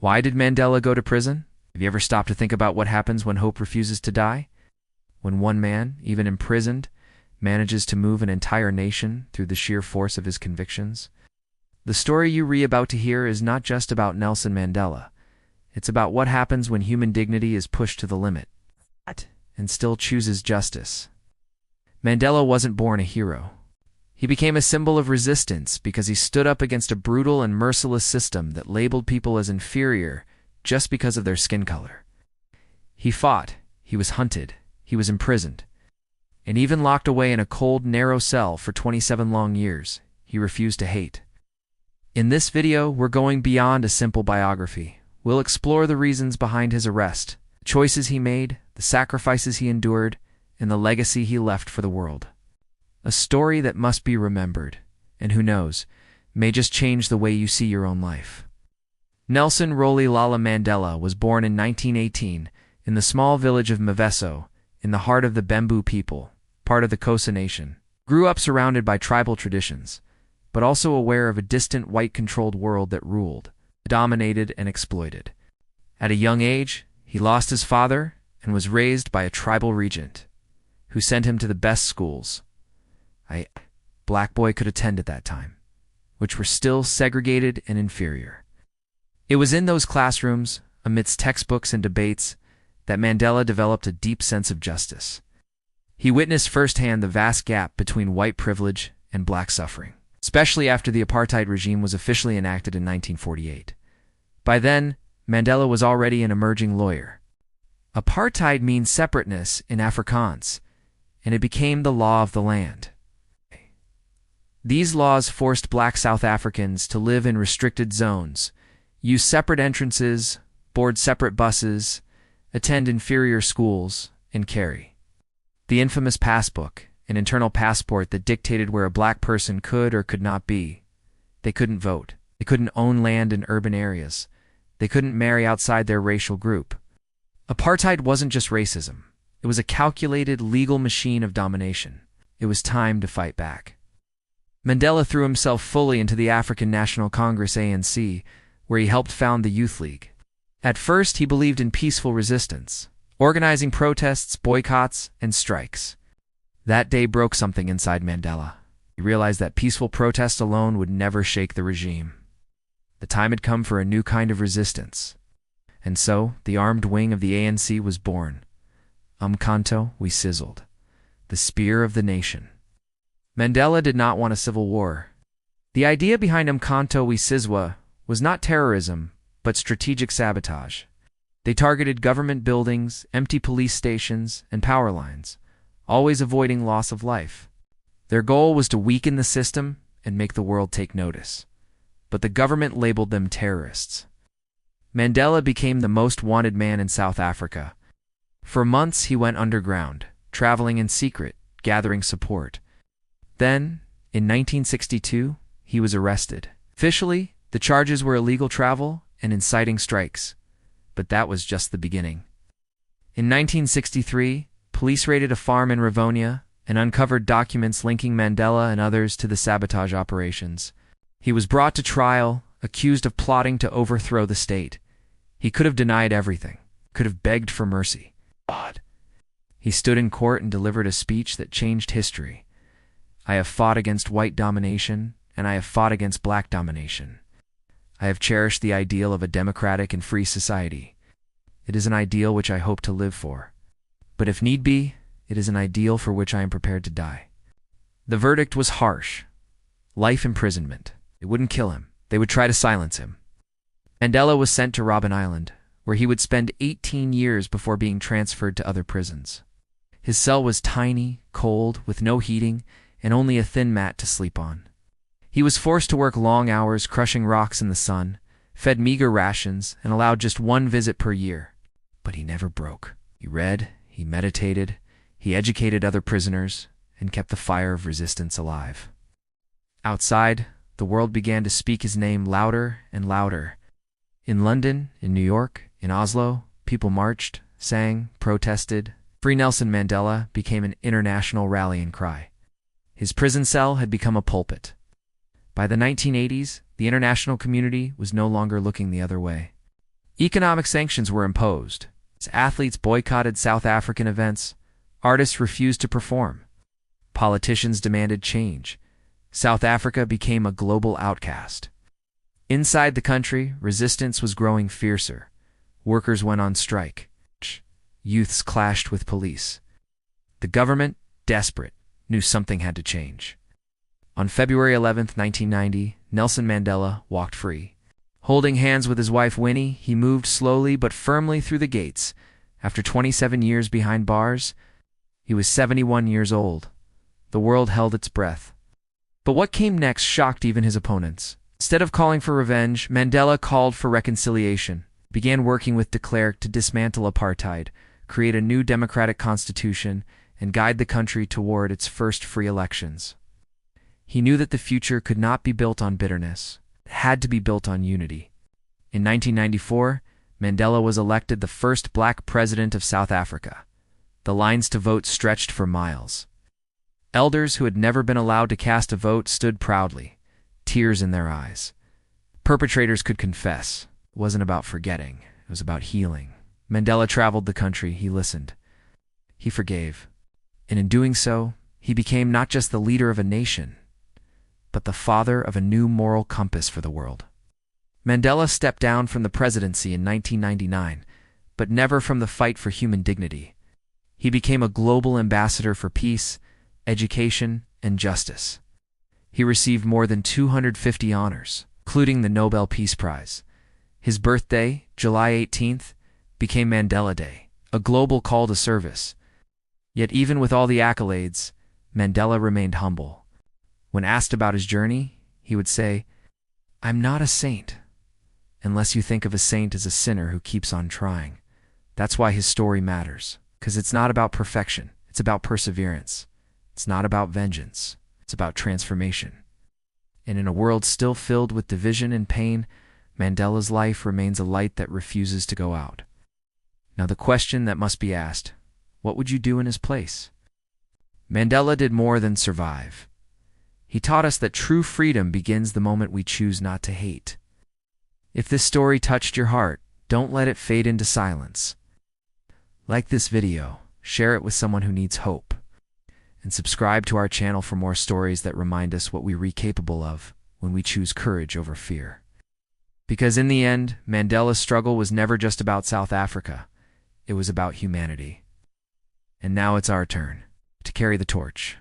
Why did Mandela go to prison? Have you ever stopped to think about what happens when hope refuses to die? When one man, even imprisoned, manages to move an entire nation through the sheer force of his convictions? The story you are about to hear is not just about Nelson Mandela. It's about what happens when human dignity is pushed to the limit and still chooses justice. Mandela wasn't born a hero. He became a symbol of resistance because he stood up against a brutal and merciless system that labeled people as inferior just because of their skin color. He fought, he was hunted, he was imprisoned, and even locked away in a cold, narrow cell for 27 long years. He refused to hate. In this video, we're going beyond a simple biography. We'll explore the reasons behind his arrest, the choices he made, the sacrifices he endured, and the legacy he left for the world. A story that must be remembered, and who knows, may just change the way you see your own life. Nelson Rolihlahla Mandela was born in 1918 in the small village of Mveso, in the heart of the Bembu people, part of the Xhosa Nation. Grew up surrounded by tribal traditions, but also aware of a distant white-controlled world that ruled, dominated, and exploited. At a young age, he lost his father and was raised by a tribal regent, who sent him to the best schools a black boy could attend at that time, which were still segregated and inferior. It was in those classrooms, amidst textbooks and debates, that Mandela developed a deep sense of justice. He witnessed firsthand the vast gap between white privilege and black suffering, especially after the Apartheid regime was officially enacted in 1948. By then, Mandela was already an emerging lawyer. Apartheid means separateness in Afrikaans, and it became the law of the land. These laws forced black South Africans to live in restricted zones, use separate entrances, board separate buses, attend inferior schools, and carry the infamous passbook, an internal passport that dictated where a black person could or could not be. They couldn't vote. They couldn't own land in urban areas. They couldn't marry outside their racial group. Apartheid wasn't just racism. It was a calculated, legal machine of domination. It was time to fight back. Mandela threw himself fully into the African National Congress ANC, where he helped found the Youth League. At first, he believed in peaceful resistance, organizing protests, boycotts, and strikes. That day broke something inside Mandela. He realized that peaceful protest alone would never shake the regime. The time had come for a new kind of resistance. And so, the armed wing of the ANC was born. Umkhonto we sizzled, the spear of the nation. Mandela did not want a civil war. The idea behind Umkhonto we Sizwe was not terrorism, but strategic sabotage. They targeted government buildings, empty police stations, and power lines, always avoiding loss of life. Their goal was to weaken the system and make the world take notice. But the government labeled them terrorists. Mandela became the most wanted man in South Africa. For months he went underground, traveling in secret, gathering support. Then, in 1962, he was arrested. Officially, the charges were illegal travel and inciting strikes, but that was just the beginning. In 1963, police raided a farm in Rivonia and uncovered documents linking Mandela and others to the sabotage operations. He was brought to trial, accused of plotting to overthrow the state. He could have denied everything, could have begged for mercy. God. He stood in court and delivered a speech that changed history. I have fought against white domination, and I have fought against black domination. I have cherished the ideal of a democratic and free society. It is an ideal which I hope to live for. But if need be, it is an ideal for which I am prepared to die. The verdict was harsh. Life imprisonment. They wouldn't kill him. They would try to silence him. Mandela was sent to Robben Island, where he would spend 18 years before being transferred to other prisons. His cell was tiny, cold, with no heating, and only a thin mat to sleep on. He was forced to work long hours crushing rocks in the sun, fed meager rations, and allowed just one visit per year. But he never broke. He read, he meditated, he educated other prisoners, and kept the fire of resistance alive. Outside, the world began to speak his name louder and louder. In London, in New York, in Oslo, people marched, sang, protested. Free Nelson Mandela became an international rallying cry. His prison cell had become a pulpit. By the 1980s, the international community was no longer looking the other way. Economic sanctions were imposed. Athletes boycotted South African events. Artists refused to perform. Politicians demanded change. South Africa became a global outcast. Inside the country, resistance was growing fiercer. Workers went on strike. Youths clashed with police. The government, desperate, knew something had to change. On February 11, 1990, Nelson Mandela walked free. Holding hands with his wife Winnie, he moved slowly but firmly through the gates. After 27 years behind bars, he was 71 years old. The world held its breath. But what came next shocked even his opponents. Instead of calling for revenge, Mandela called for reconciliation, began working with de Klerk to dismantle apartheid, create a new democratic constitution, and guide the country toward its first free elections. He knew that the future could not be built on bitterness. It had to be built on unity. In 1994, Mandela was elected the first black president of South Africa. The lines to vote stretched for miles. Elders who had never been allowed to cast a vote stood proudly, tears in their eyes. Perpetrators could confess. It wasn't about forgetting. It was about healing. Mandela traveled the country. He listened. He forgave. And in doing so, he became not just the leader of a nation, but the father of a new moral compass for the world. Mandela stepped down from the presidency in 1999, but never from the fight for human dignity. He became a global ambassador for peace, education, and justice. He received more than 250 honors, including the Nobel Peace Prize. His birthday, July 18th, became Mandela Day, a global call to service. Yet even with all the accolades, Mandela remained humble. When asked about his journey, he would say, "I'm not a saint, unless you think of a saint as a sinner who keeps on trying." That's why his story matters, because it's not about perfection, it's about perseverance. It's not about vengeance, it's about transformation. And in a world still filled with division and pain, Mandela's life remains a light that refuses to go out. Now the question that must be asked, what would you do in his place? Mandela did more than survive. He taught us that true freedom begins the moment we choose not to hate. If this story touched your heart, don't let it fade into silence. Like this video, share it with someone who needs hope, and subscribe to our channel for more stories that remind us what we're capable of when we choose courage over fear. Because in the end, Mandela's struggle was never just about South Africa. It was about humanity. And now it's our turn to carry the torch.